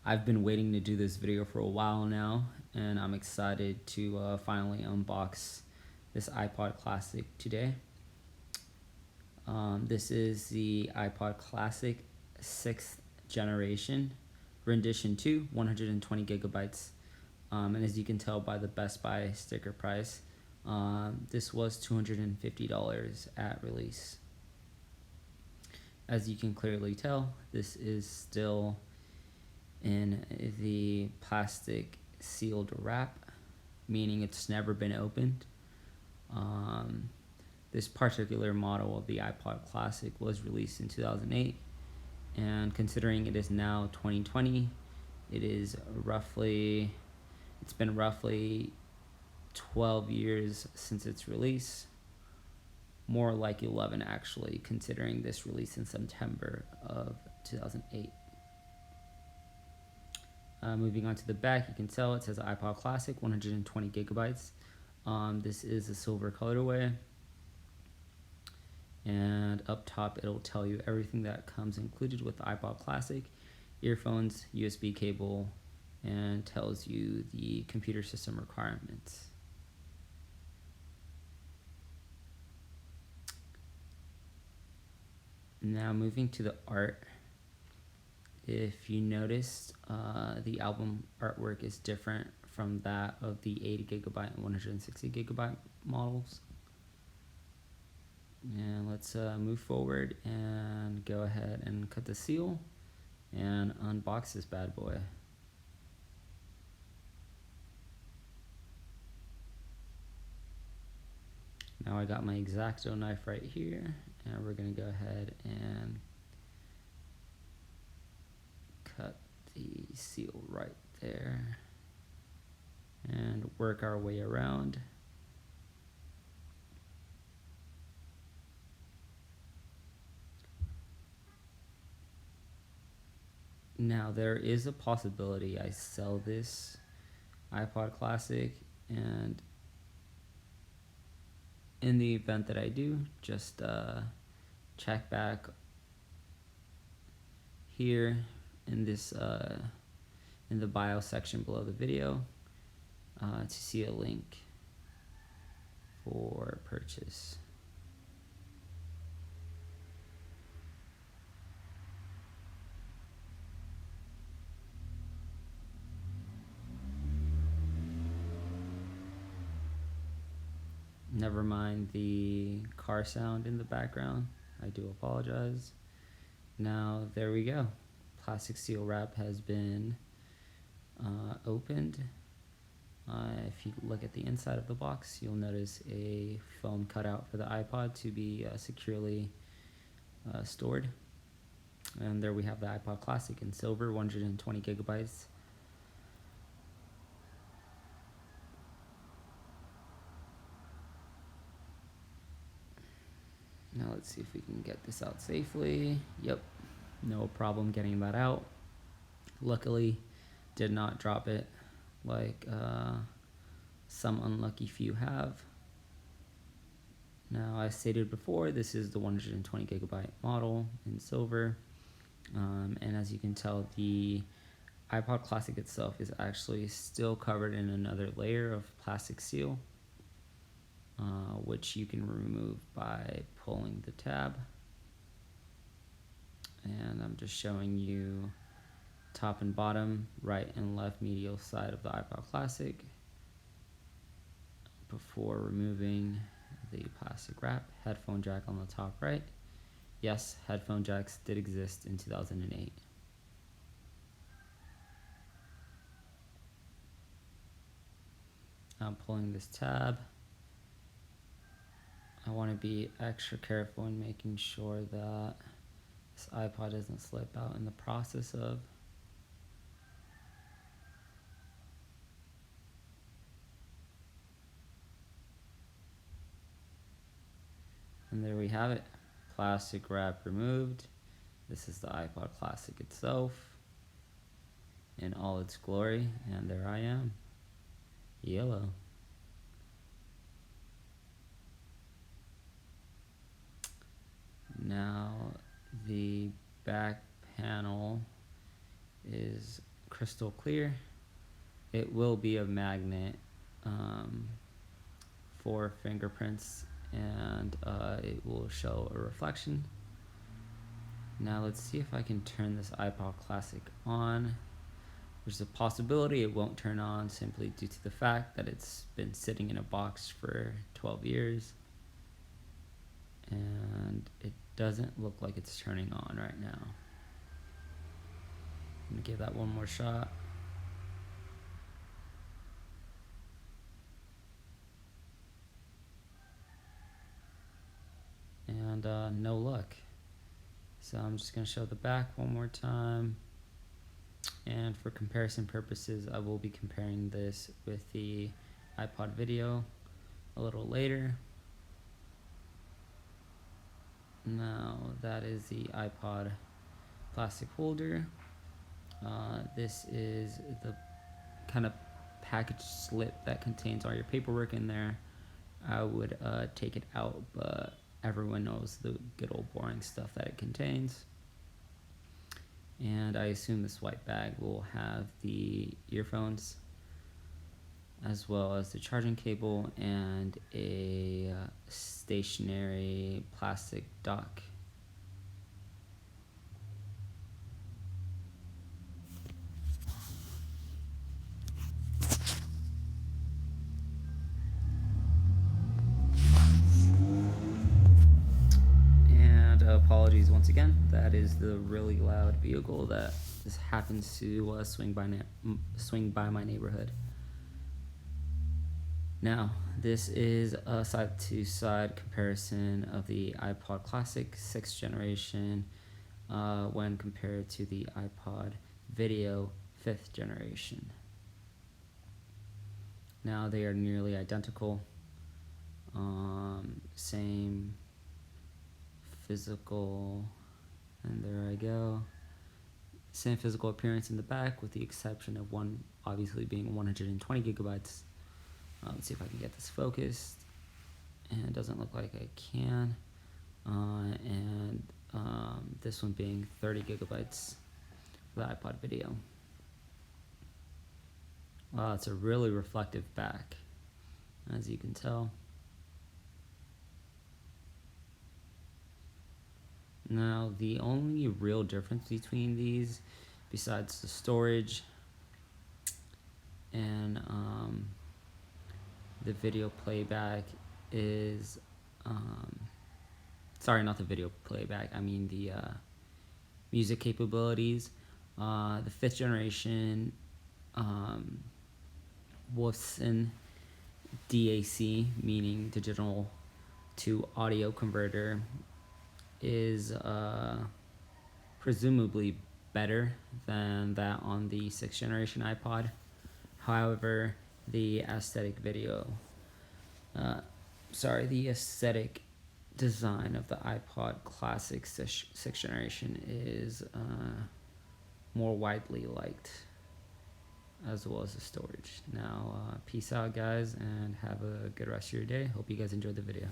I've been waiting to do this video for a while now, and I'm excited to finally unbox this iPod Classic today. This is the iPod Classic 6th generation, rendition 2, 120 gigabytes. And as you can tell by the Best Buy sticker price, this was $250 at release. As you can clearly tell, this is still in the plastic sealed wrap, meaning it's never been opened. This particular model of the iPod Classic was released in 2008, and considering it is now 2020, it's been roughly 12 years since its release. More like 11 actually, considering this release in September of 2008. Moving on to the back, you can tell it says iPod Classic, 120 gigabytes. This is a silver colorway. And up top, it'll tell you everything that comes included with the iPod Classic: earphones, USB cable, and tells you the computer system requirements. Now moving to the art, if you noticed, the album artwork is different from that of the 80 gigabyte and 160 gigabyte models. And let's move forward and go ahead and cut the seal and unbox this bad boy. Now I got my X-Acto knife right here, and we're going to go ahead and cut the seal right there and work our way around. Now there is a possibility I sell this iPod Classic, and in the event that I do, just check back here in this in the bio section below the video to see a link for purchase. Never mind the car sound in the background. I do apologize. Now, there we go. Plastic seal wrap has been opened. If you look at the inside of the box, you'll notice a foam cutout for the iPod to be securely stored. And there we have the iPod Classic in silver, 120 gigabytes. Now let's see if we can get this out safely. Yep, no problem getting that out. Luckily, did not drop it like some unlucky few have. Now, I stated before, this is the 120 gigabyte model in silver. And as you can tell, the iPod Classic itself is actually still covered in another layer of plastic seal, which you can remove by pulling the tab. And I'm just showing you top and bottom, right and left medial side of the iPod Classic before removing the plastic wrap. Headphone jack on the top right. Yes, headphone jacks did exist in 2008. I'm pulling this tab. I want to be extra careful in making sure that this iPod doesn't slip out in the process of. And there we have it. Plastic wrap removed. This is the iPod Classic itself in all its glory, and there I am, yellow. Now the back panel is crystal clear. It will be a magnet for fingerprints, and it will show a reflection. Now let's see if I can turn this iPod Classic on. There's a possibility it won't turn on simply due to the fact that it's been sitting in a box for 12 years. And it doesn't look like it's turning on right now. I'm gonna give that one more shot. And no luck. So I'm just gonna show the back one more time. And for comparison purposes, I will be comparing this with the iPod video a little later. Now that is the iPod plastic holder. This is the kind of package slip that contains all your paperwork in there. I would take it out, but everyone knows the good old boring stuff that it contains. And I assume this white bag will have the earphones as well as the charging cable and a stationary plastic dock. Apologies once again. That is the really loud vehicle that just happens to swing by my neighborhood. Now, this is a side-to-side comparison of the iPod Classic 6th generation when compared to the iPod Video 5th generation. Now they are nearly identical. Same physical, and there I go. Same physical appearance in the back, with the exception of one obviously being 120 gigabytes. Let's see if I can get this focused. And it doesn't look like I can. And this one being 30 gigabytes for the iPod video. Wow, it's a really reflective back, as you can tell. Now, the only real difference between these, besides the storage and the video playback, is sorry, not the video playback, I mean the music capabilities. The 5th generation Wolfson DAC, meaning digital to audio converter, is presumably better than that on the 6th generation iPod. However, the aesthetic design of the iPod Classic 6th generation is more widely liked, as well as the storage. Now, peace out, guys, and have a good rest of your day. Hope you guys enjoyed the video.